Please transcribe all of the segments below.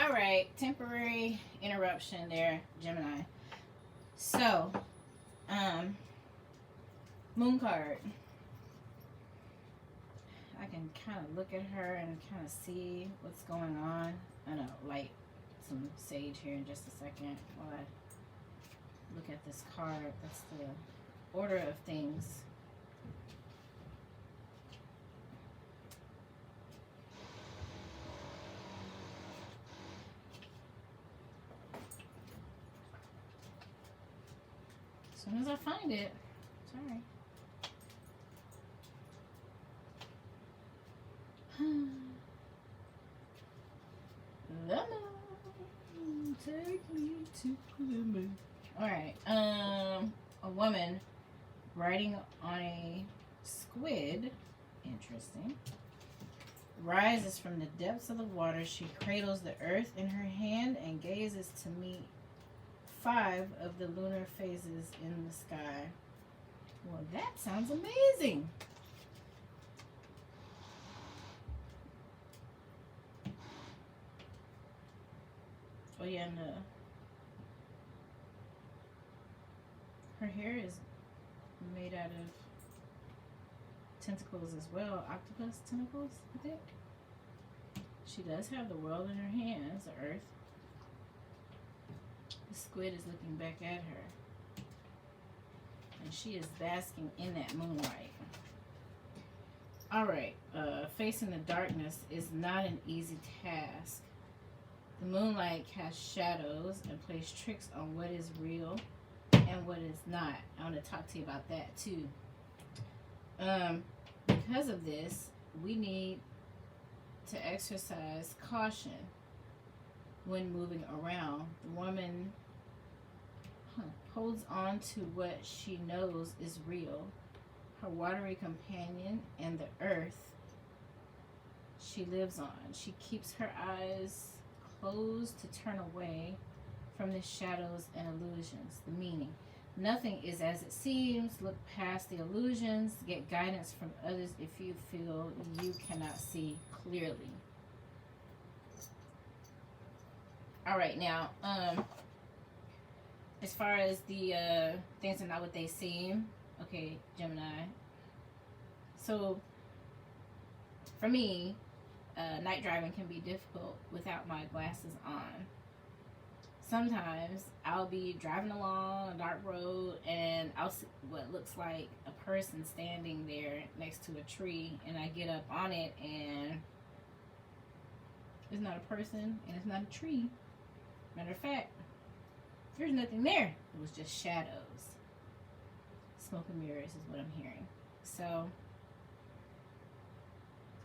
All right, temporary interruption there, Gemini. So, moon card. I can kind of look at her and kind of see what's going on. I'm gonna light some sage here in just a second while I look at this card. That's the order of things. As soon as I find it, sorry. The moon, take me to the moon. All right. A woman riding on a squid. Interesting. Rises from the depths of the water. She cradles the earth in her hand and gazes to meet 5 of the lunar phases in the sky. Well, that sounds amazing. Oh yeah, and her hair is made out of tentacles as well, octopus tentacles, I think. She does have the world in her hands, the earth. The squid is looking back at her, and she is basking in that moonlight. All right, facing the darkness is not an easy task. The moonlight casts shadows and plays tricks on what is real and what is not. I want to talk to you about that too. Because of this, we need to exercise caution when moving around. The woman holds on to what she knows is real, her watery companion and the earth she lives on. She keeps her eyes closed to turn away from the shadows and illusions. The meaning: nothing is as it seems. Look past the illusions. Get guidance from others if you feel you cannot see clearly. All right, now, as far as the things are not what they seem. Okay, Gemini. So, for me, night driving can be difficult without my glasses on. Sometimes I'll be driving along a dark road and I'll see what looks like a person standing there next to a tree, and I get up on it and it's not a person and it's not a tree. Matter of fact, there's nothing there. It was just shadows. Smoke and mirrors is what I'm hearing. So,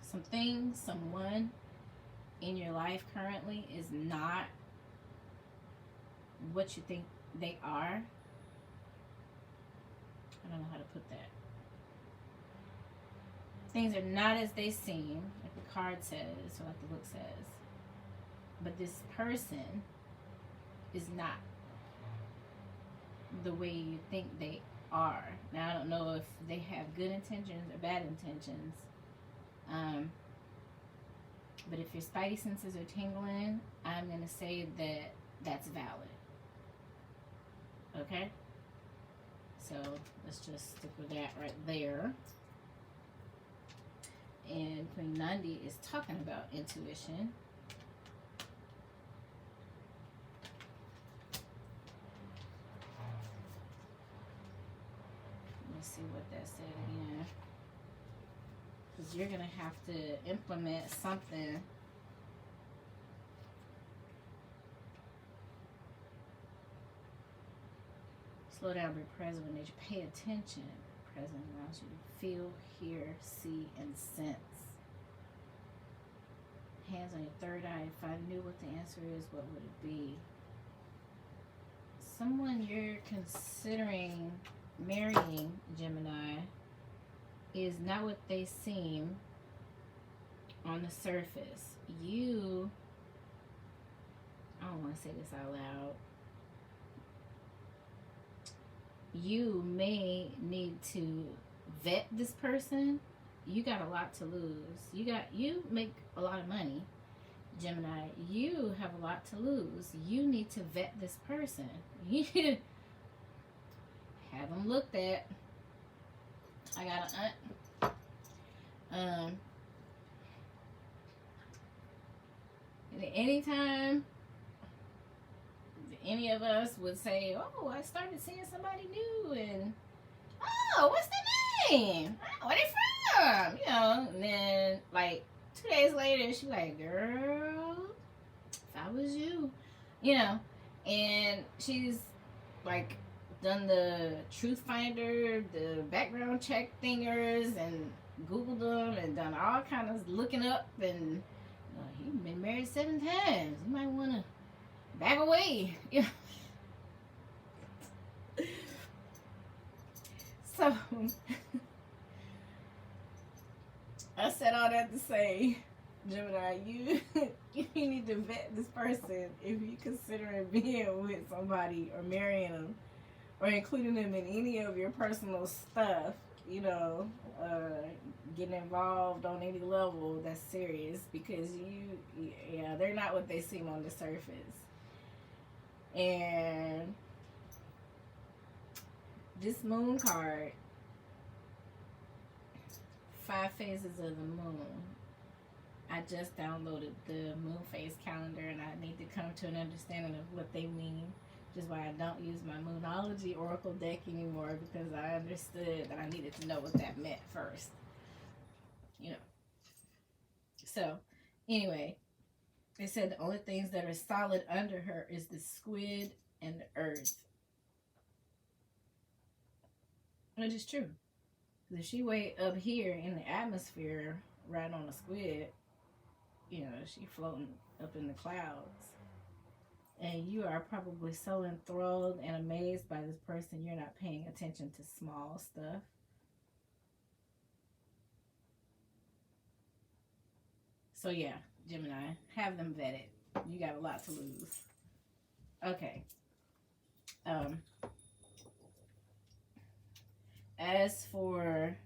something, someone in your life currently is not what you think they are. I don't know how to put that. Things are not as they seem, like the card says, or like the book says. But this person is not the way you think they are. Now, I don't know if they have good intentions or bad intentions. But if your spidey senses are tingling, I'm going to say that that's valid. Okay? So, let's just stick with that right there. And Queen Nandi is talking about intuition. Let's see what that said again. Because you're going to have to implement something. Slow down, be present with nature. Pay attention. Present allows you to feel, hear, see, and sense. Hands on your third eye. If I knew what the answer is, what would it be? Someone you're considering marrying, Gemini, is not what they seem on the surface. You, I don't want to say this out loud. You may need to vet this person. You got a lot to lose. You make a lot of money. Gemini, you have a lot to lose. You need to vet this person. You need to have them looked at. I got an aunt. Anytime any of us would say, "Oh, I started seeing somebody new," and "Oh, what's the name? Oh, where they from?" You know, and then like 2 days later, she like, "Girl, if I was you," you know, and she's like done the truth finder, the background check thingers, and Googled them and done all kind of looking up, and he's been married 7 times. You might want to back away. Yeah. So I said all that to say, Gemini, you need to vet this person if you considering being with somebody or marrying them or including them in any of your personal stuff. You know, getting involved on any level that's serious, because they're not what they seem on the surface. And this moon card, 5 phases of the moon. I just downloaded the moon phase calendar, and I need to come to an understanding of what they mean. Which is why I don't use my Moonology Oracle deck anymore, because I understood that I needed to know what that meant first. You know. So, anyway, they said the only things that are solid under her is the squid and the earth. Which is true. Because if she way up here in the atmosphere, right on a squid, you know, she floating up in the clouds. And you are probably so enthralled and amazed by this person, you're not paying attention to small stuff. So yeah, Gemini, have them vetted. You got a lot to lose. Okay. As for,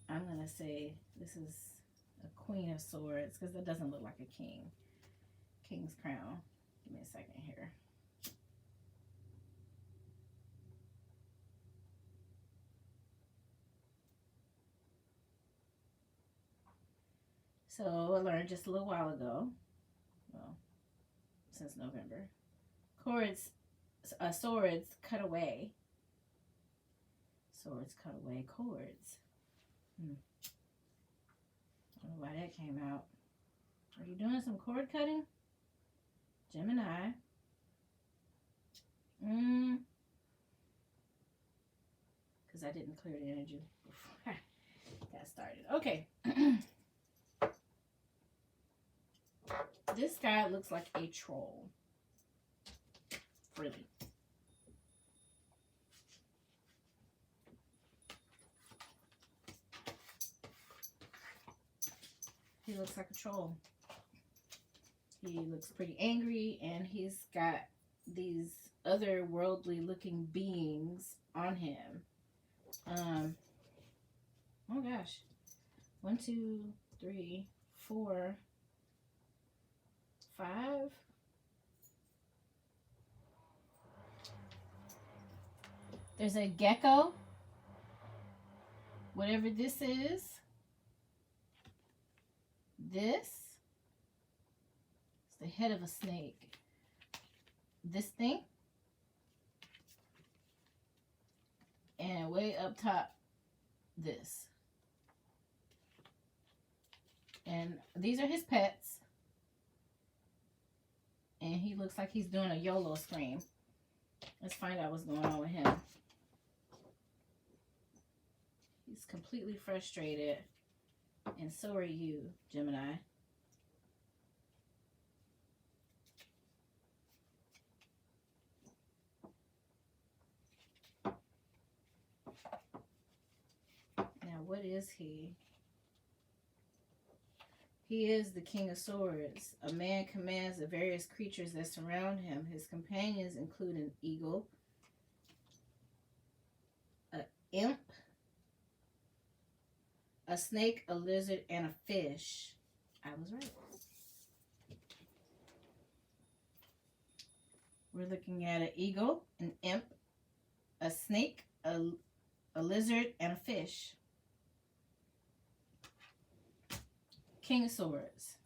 I'm going to say this is a Queen of Swords, because that doesn't look like a king. King's crown. Give me a second here. So I learned just a little while ago, well, since November, swords cut away. Swords cut away cords. I don't know why that came out. Are you doing some cord cutting? Gemini. Because I didn't clear the energy before I got started. Okay. This guy looks like a troll. Really. He looks like a troll. He looks pretty angry, and he's got these otherworldly looking beings on him. Oh gosh. 1, 2, 3, 4, 5. There's a gecko. Whatever this is. This is the head of a snake. This thing. And way up top, this. And these are his pets. And he looks like he's doing a YOLO scream. Let's find out what's going on with him. He's completely frustrated. And so are you, Gemini. Now, what is he? He is the King of Swords. A man commands the various creatures that surround him. His companions include an eagle, an imp, a snake, a lizard, and a fish. I was right. We're looking at an eagle, an imp, a snake, a lizard, and a fish. King of Swords.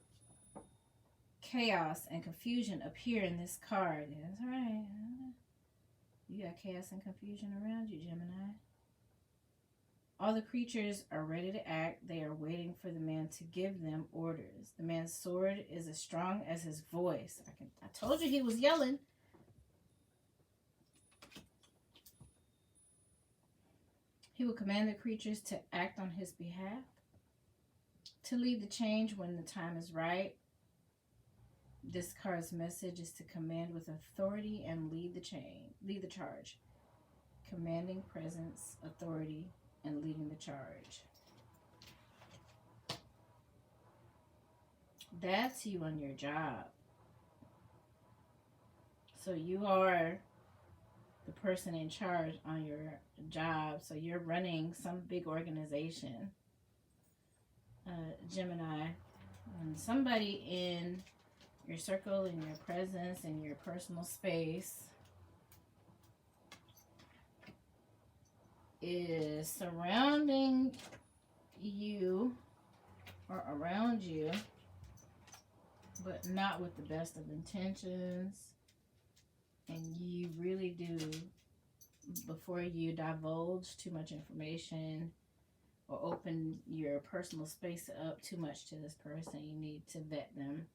Chaos and confusion appear in this card. That's right. You got chaos and confusion around you, Gemini. All the creatures are ready to act. They are waiting for the man to give them orders. The man's sword is as strong as his voice. I told you he was yelling. He will command the creatures to act on his behalf, to lead the change when the time is right. This card's message is to command with authority and lead the charge. Commanding presence, authority, and leading the charge. That's you on your job. So you are the person in charge on your job. So you're running some big organization, Gemini. And somebody in your circle, in your presence, in your personal space is surrounding you or around you, but not with the best of intentions. And you really do, before you divulge too much information or open your personal space up too much to this person, you need to vet them.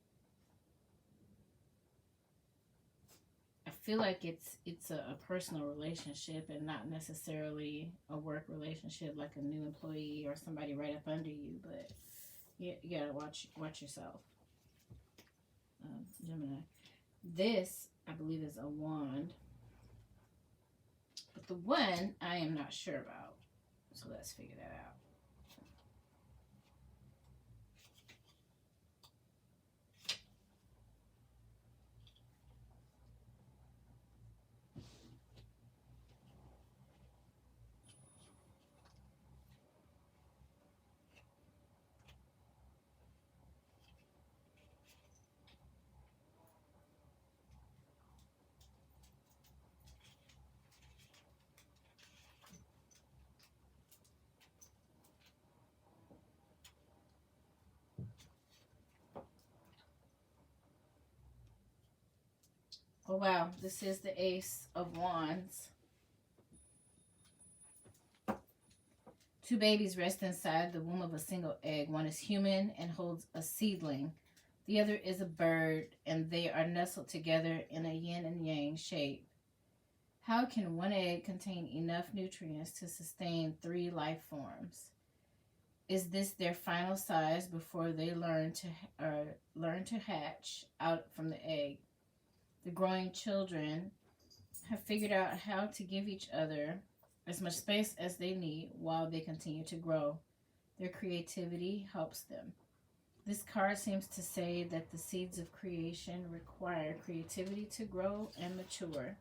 I feel like it's a personal relationship and not necessarily a work relationship like a new employee or somebody right up under you, but you gotta watch yourself, Gemini. This, I believe, is a wand, but the one I am not sure about, so let's figure that out. Oh wow, this is the Ace of Wands. Two babies rest inside the womb of a single egg. One is human and holds a seedling. The other is a bird, and they are nestled together in a yin and yang shape. How can one egg contain enough nutrients to sustain 3 life forms? Is this their final size before they learn to hatch out from the egg? The growing children have figured out how to give each other as much space as they need while they continue to grow. Their creativity helps them. This card seems to say that the seeds of creation require creativity to grow and mature.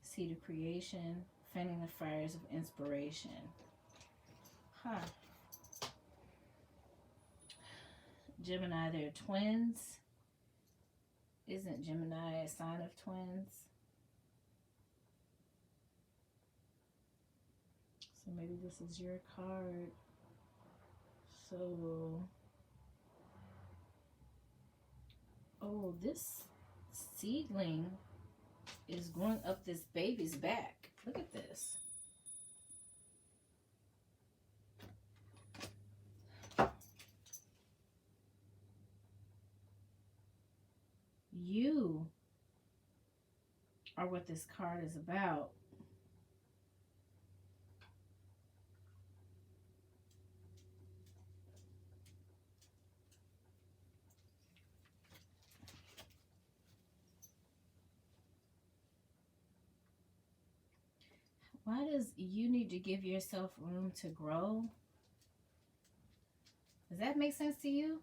Seed of creation, fanning the fires of inspiration. Gemini, they're twins. Isn't Gemini a sign of twins? So maybe this is your card. So, oh, this seedling is going up this baby's back. Look at this. You are what this card is about. Why does you need to give yourself room to grow? Does that make sense to you?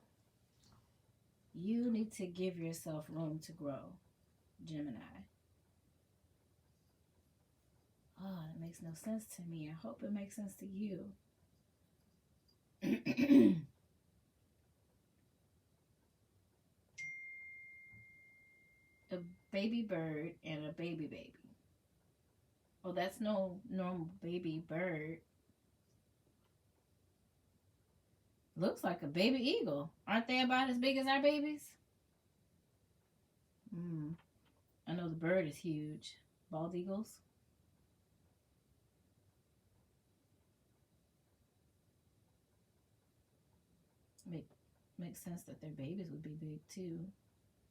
You need to give yourself room to grow, Gemini. Oh, it makes no sense to me. I hope it makes sense to you. baby bird and a baby baby. Oh, that's no normal baby bird. Looks like a baby eagle. Aren't they about as big as our babies? I know the bird is huge. Bald eagles. Makes sense that their babies would be big too.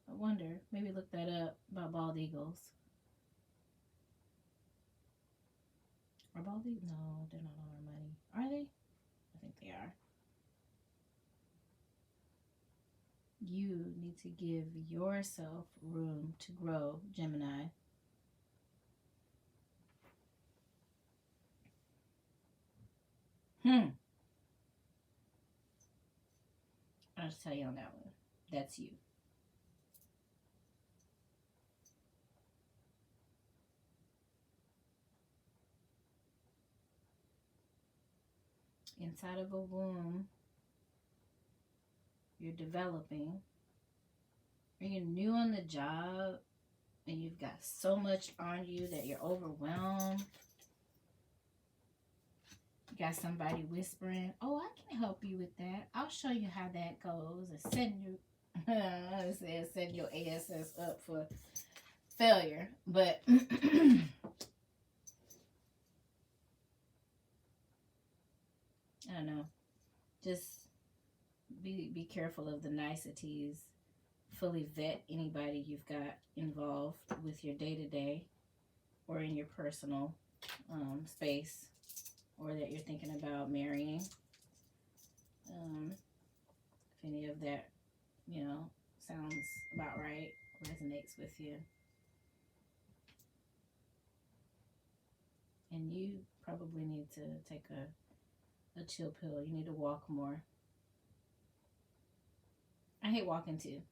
I wonder. Maybe look that up about bald eagles. Are bald eagles? No, they're not on our money. Are they? I think they are. You need to give yourself room to grow, Gemini. I'll just tell you on that one. That's you. Inside of a womb, you're developing. Are you new on the job and you've got so much on you that you're overwhelmed? You got somebody whispering, "Oh, I can help you with that. I'll show you how that goes." And send your ASS up for failure. But I don't know. Just be careful of the niceties. Fully vet anybody you've got involved with your day-to-day or in your personal space, or that you're thinking about marrying. If any of that, sounds about right, resonates with you. And you probably need to take a chill pill. You need to walk more. I hate walking too.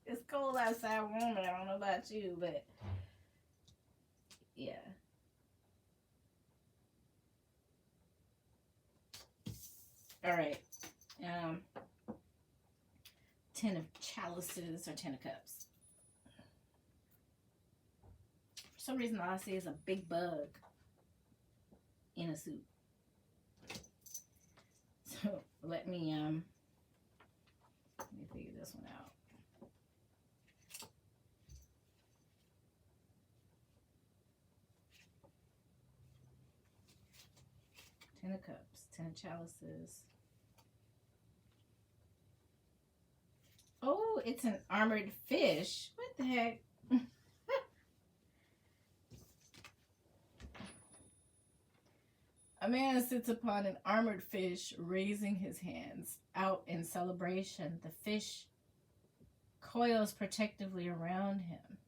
It's cold outside, warm. I don't know about you, but yeah. All right. 10 of chalices or 10 of cups. For some reason, all I see is a big bug in a suit. So let me figure this one out. Ten of cups, 10 of chalices. Oh, it's an armored fish. What the heck? A man sits upon an armored fish, raising his hands out in celebration. The fish coils protectively around him.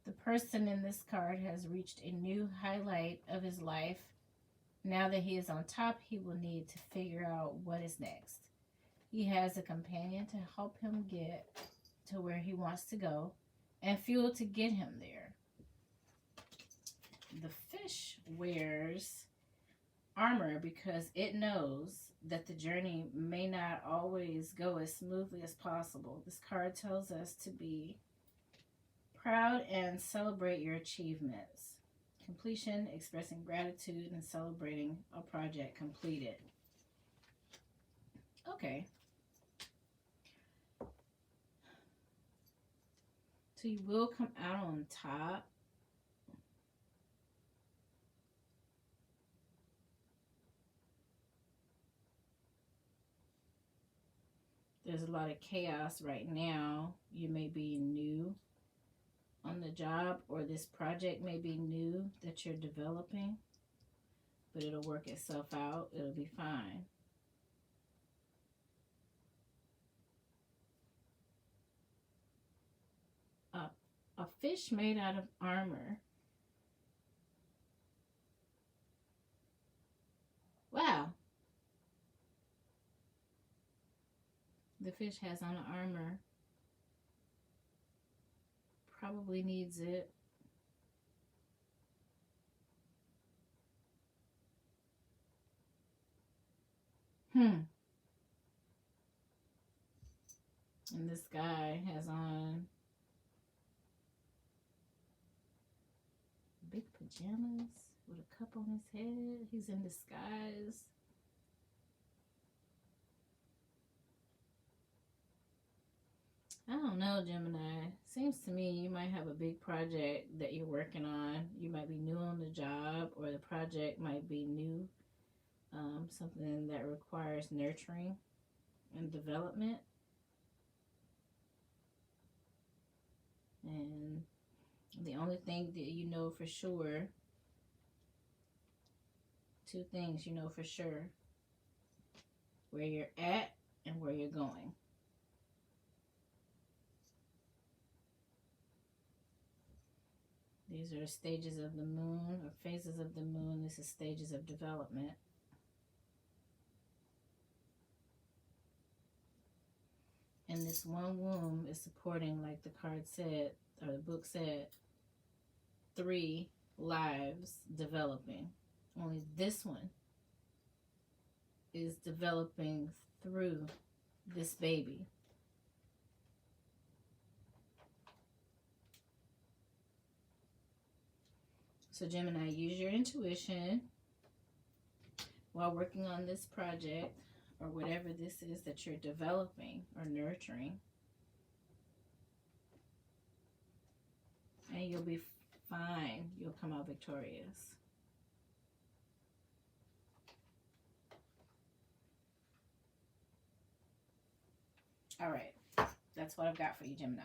The person in this card has reached a new highlight of his life. Now that he is on top, he will need to figure out what is next. He has a companion to help him get to where he wants to go and fuel to get him there. The fish wears armor because it knows that the journey may not always go as smoothly as possible. This card tells us to be proud and celebrate your achievements. Completion, expressing gratitude and celebrating a project completed. Okay. So you will come out on top. There's a lot of chaos right now. You may be new on the job, or this project may be new that you're developing, but it'll work itself out. It'll be fine. A fish made out of armor. Wow. The fish has on armor. Probably needs it. And this guy has on pajamas with a cup on his head. He's in disguise. I don't know, Gemini. Seems to me you might have a big project that you're working on. You might be new on the job, or the project might be new. Something that requires nurturing and development. And the only thing that you know for sure, two things you know for sure: where you're at and where you're going. These are stages of the moon, or phases of the moon. This is stages of development. And this one womb is supporting, like the card said, or the book said, 3 lives developing. Only this one is developing through this baby. So Gemini, use your intuition while working on this project, or whatever this is that you're developing or nurturing. And you'll be fine. You'll come out victorious. All right. That's what I've got for you, Gemini.